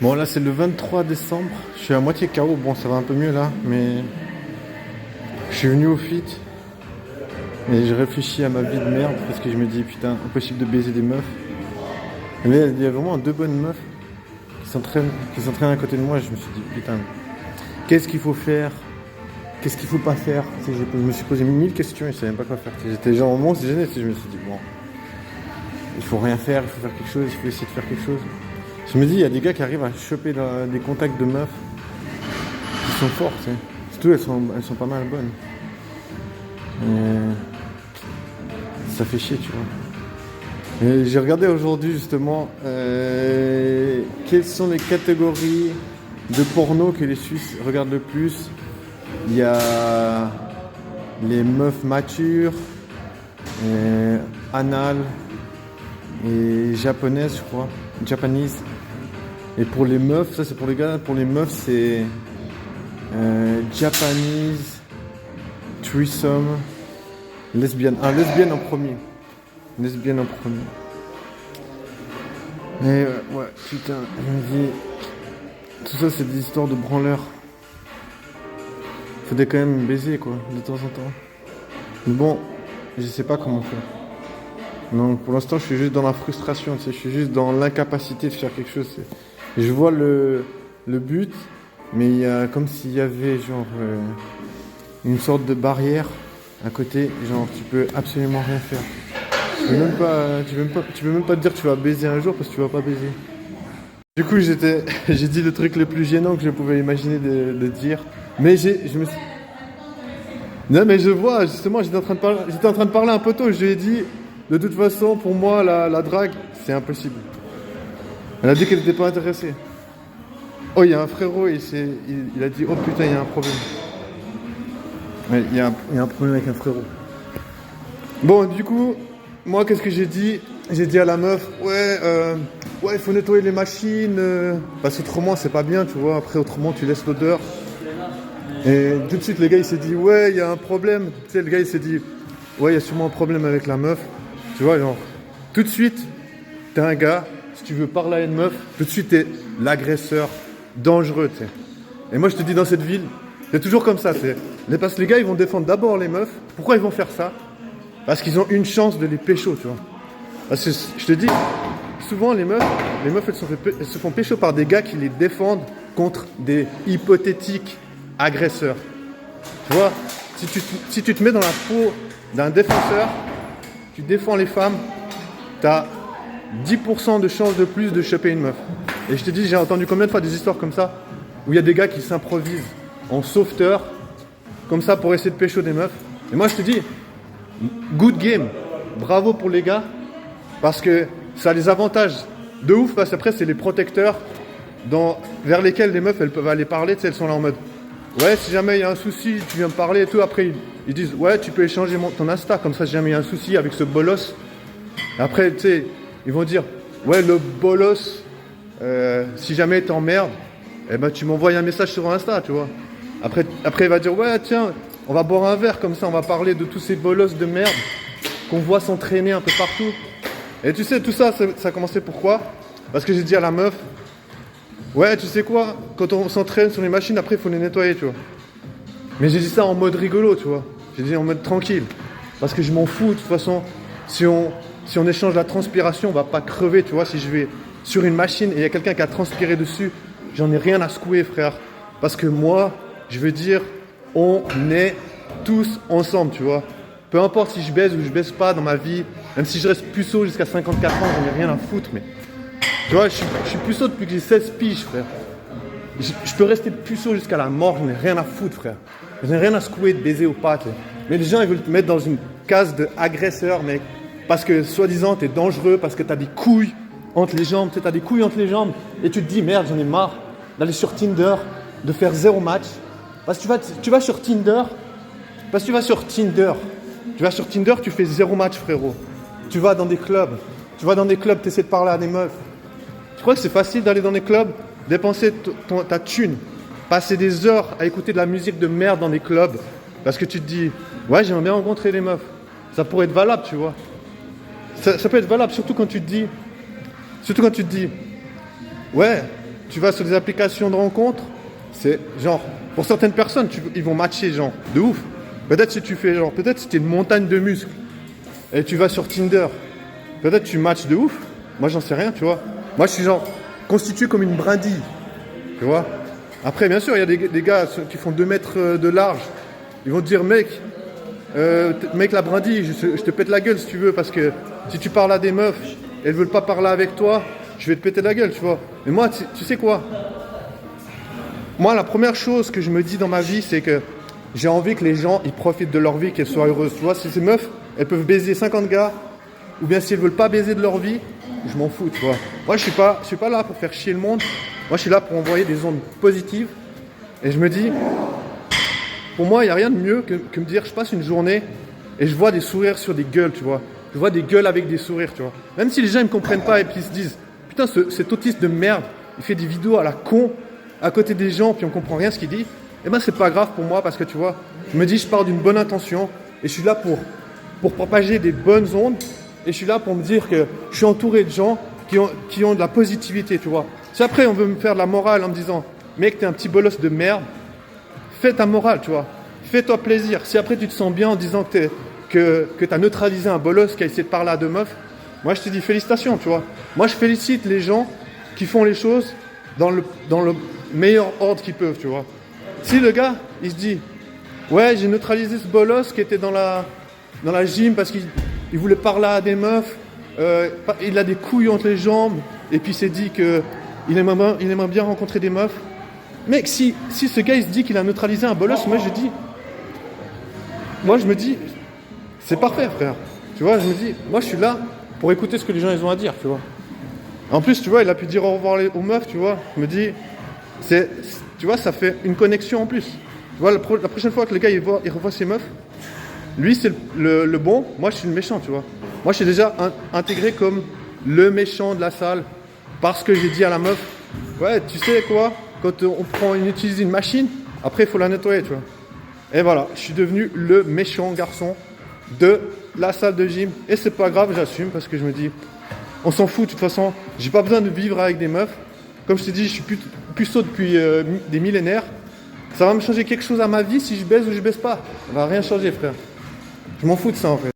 Bon, là, c'est le 23 décembre. Je suis à moitié KO. Bon, ça va un peu mieux là, mais je suis venu au fit et je réfléchis à ma vie de merde parce que je me dis, putain, impossible de baiser des meufs. Mais il y a vraiment deux bonnes meufs qui s'entraînent à côté de moi. Et je me suis dit, putain, qu'est-ce qu'il faut faire? Qu'est-ce qu'il faut pas faire? Tu sais, je me suis posé 1000 questions et je savais même pas quoi faire. Tu sais, j'étais genre au moment où je me suis dit, bon, il faut rien faire, il faut faire quelque chose, il faut essayer de faire quelque chose. Je me dis, il y a des gars qui arrivent à choper des contacts de meufs qui sont forts, tu sais. Surtout, elles sont pas mal bonnes. Et ça fait chier, tu vois. Et j'ai regardé aujourd'hui, justement, quelles sont les catégories de porno que les Suisses regardent le plus. Il y a les meufs matures, anal et japonaises, je crois. Japanese. Et pour les meufs, ça c'est pour les gars, pour les meufs c'est Japanese, threesome, lesbienne. Ah, lesbienne en premier. Lesbienne en premier. Et ouais, putain, je me dis, tout ça c'est des histoires de branleurs. Faudrait quand même baiser quoi, de temps en temps. Mais bon, je sais pas comment faire. Donc pour l'instant je suis juste dans la frustration, tu sais, je suis juste dans l'incapacité de faire quelque chose. Je vois le but, mais il y a comme s'il y avait genre une sorte de barrière à côté, genre tu peux absolument rien faire. Tu peux même pas te dire que tu vas baiser un jour parce que tu vas pas baiser. Du coup j'ai dit le truc le plus gênant que je pouvais imaginer de dire. Mais je me suis... Non mais je vois, justement, j'étais en train de parler à un poteau, je lui ai dit, de toute façon, pour moi, la drague, c'est impossible. Elle a dit qu'elle n'était pas intéressée. Oh, il y a un frérot, il a dit, oh putain, il y a un problème. Ouais, il y a un problème avec un frérot. Bon, du coup, moi, qu'est-ce que j'ai dit? J'ai dit à la meuf, ouais, il faut nettoyer les machines, parce qu'autrement, c'est pas bien, tu vois. Après, autrement, tu laisses l'odeur. Et tout de suite, le gars, il s'est dit, ouais, il y a un problème. Tu sais, le gars, il s'est dit, ouais, il y a sûrement un problème avec la meuf. Tu vois, genre, tout de suite, t'es un gars, si tu veux parler à une meuf, tout de suite, t'es l'agresseur dangereux, tu sais. Et moi, je te dis, dans cette ville, c'est toujours comme ça, parce que les gars, ils vont défendre d'abord les meufs. Pourquoi ils vont faire ça? Parce qu'ils ont une chance de les pécho, tu vois. Parce que, je te dis, souvent, les meufs, elles se font pécho par des gars qui les défendent contre des hypothétiques agresseur. Tu vois, si tu te mets dans la peau d'un défenseur, tu défends les femmes, tu as 10% de chance de plus de choper une meuf. Et je te dis, j'ai entendu combien de fois des histoires comme ça, où il y a des gars qui s'improvisent en sauveteur, comme ça pour essayer de pécho des meufs. Et moi je te dis, good game, bravo pour les gars, parce que ça a les avantages de ouf, parce qu'après c'est les protecteurs vers lesquels les meufs elles peuvent aller parler, tu sais, elles sont là en mode, ouais, si jamais il y a un souci, tu viens me parler et tout. Après, ils disent, ouais, tu peux échanger ton Insta, comme ça, si jamais il y a un souci avec ce bolos. Après, tu sais, ils vont dire, ouais, le bolos, si jamais il t'emmerde, eh ben, tu m'envoies un message sur Insta, tu vois. Après, il va dire, ouais, tiens, on va boire un verre, comme ça, on va parler de tous ces bolos de merde qu'on voit s'entraîner un peu partout. Et tu sais, tout ça, ça a commencé pourquoi? Parce que j'ai dit à la meuf, ouais, tu sais quoi, quand on s'entraîne sur les machines, après, il faut les nettoyer, tu vois. Mais j'ai dit ça en mode rigolo, tu vois. J'ai dit en mode tranquille. Parce que je m'en fous, de toute façon, si on échange la transpiration, on va pas crever, tu vois. Si je vais sur une machine et il y a quelqu'un qui a transpiré dessus, j'en ai rien à secouer, frère. Parce que moi, je veux dire, on est tous ensemble, tu vois. Peu importe si je baise ou je baise pas dans ma vie, même si je reste puceau jusqu'à 54 ans, j'en ai rien à foutre, mais... Tu vois, je suis puceau depuis que j'ai 16 piges, frère. Je peux rester puceau jusqu'à la mort, je n'ai rien à foutre, frère. Je n'ai rien à secouer, de baiser ou pas. T'sais. Mais les gens, ils veulent te mettre dans une case d'agresseur, mec. Parce que, soi-disant, t'es dangereux, parce que t'as des couilles entre les jambes. T'as des couilles entre les jambes. Et tu te dis, merde, j'en ai marre d'aller sur Tinder, de faire 0 match. Parce que tu vas sur Tinder. Parce que tu vas sur Tinder, tu fais 0 match, frérot. Tu vas dans des clubs. Tu essaies de parler à des meufs. Tu crois que c'est facile d'aller dans des clubs, dépenser ta thune, passer des heures à écouter de la musique de merde dans des clubs, parce que tu te dis, ouais, j'aimerais bien rencontrer des meufs. Ça pourrait être valable, tu vois. Ça peut être valable, surtout quand tu te dis, ouais, tu vas sur des applications de rencontres, c'est genre, pour certaines personnes, ils vont matcher, genre, de ouf. Peut-être si tu fais, genre, peut-être si tu es une montagne de muscles et tu vas sur Tinder, peut-être tu matches de ouf. Moi, j'en sais rien, tu vois. Moi, je suis genre constitué comme une brindille, tu vois. Après, bien sûr, il y a des gars qui font 2 mètres de large. Ils vont te dire, mec, la brindille, je te pète la gueule si tu veux, parce que si tu parles à des meufs, elles veulent pas parler avec toi, je vais te péter la gueule, tu vois. Mais moi, tu sais quoi? Moi, la première chose que je me dis dans ma vie, c'est que j'ai envie que les gens, ils profitent de leur vie, qu'elles soient heureuses. Tu vois, si ces meufs, elles peuvent baiser 50 gars, ou bien si elles veulent pas baiser de leur vie, je m'en fous, tu vois. Moi, je suis pas là pour faire chier le monde. Moi, je suis là pour envoyer des ondes positives. Et je me dis, pour moi, il n'y a rien de mieux que me dire, je passe une journée et je vois des sourires sur des gueules, tu vois. Je vois des gueules avec des sourires, tu vois. Même si les gens ne me comprennent pas et puis ils se disent, putain, cet autiste de merde, il fait des vidéos à la con, à côté des gens, puis on comprend rien ce qu'il dit. Eh ben, c'est pas grave pour moi parce que, tu vois, je me dis, je pars d'une bonne intention et je suis là pour propager des bonnes ondes. Et je suis là pour me dire que je suis entouré de gens qui ont de la positivité, tu vois. Si après, on veut me faire de la morale en me disant, mec, t'es un petit bolos de merde, fais ta morale, tu vois. Fais-toi plaisir. Si après, tu te sens bien en disant que t'as neutralisé un bolos qui a essayé de parler à 2 meufs, moi, je te dis félicitations, tu vois. Moi, je félicite les gens qui font les choses dans le meilleur ordre qu'ils peuvent, tu vois. Si le gars, il se dit, ouais, j'ai neutralisé ce bolos qui était dans la gym parce qu'il voulait parler à des meufs, il a des couilles entre les jambes, et puis il s'est dit qu'il aimerait bien rencontrer des meufs. Mec, si ce gars il se dit qu'il a neutralisé un bolos, moi je me dis, c'est parfait, frère. Tu vois, je me dis, moi je suis là pour écouter ce que les gens ils ont à dire, tu vois. En plus, tu vois, il a pu dire au revoir aux meufs, tu vois. Je me dis, tu vois, ça fait une connexion en plus. Tu vois, la prochaine fois que le gars il revoit ses meufs, lui c'est le bon, moi je suis le méchant, tu vois. Moi je suis déjà intégré comme le méchant de la salle parce que j'ai dit à la meuf, ouais, tu sais quoi, quand on utilise une machine, après il faut la nettoyer, tu vois. Et voilà, je suis devenu le méchant garçon de la salle de gym. Et c'est pas grave, j'assume parce que je me dis, on s'en fout de toute façon, j'ai pas besoin de vivre avec des meufs. Comme je t'ai dit, je suis puceau depuis des millénaires. Ça va me changer quelque chose à ma vie si je baise ou je baise pas. Ça va rien changer, frère. Je m'en fous de ça en fait.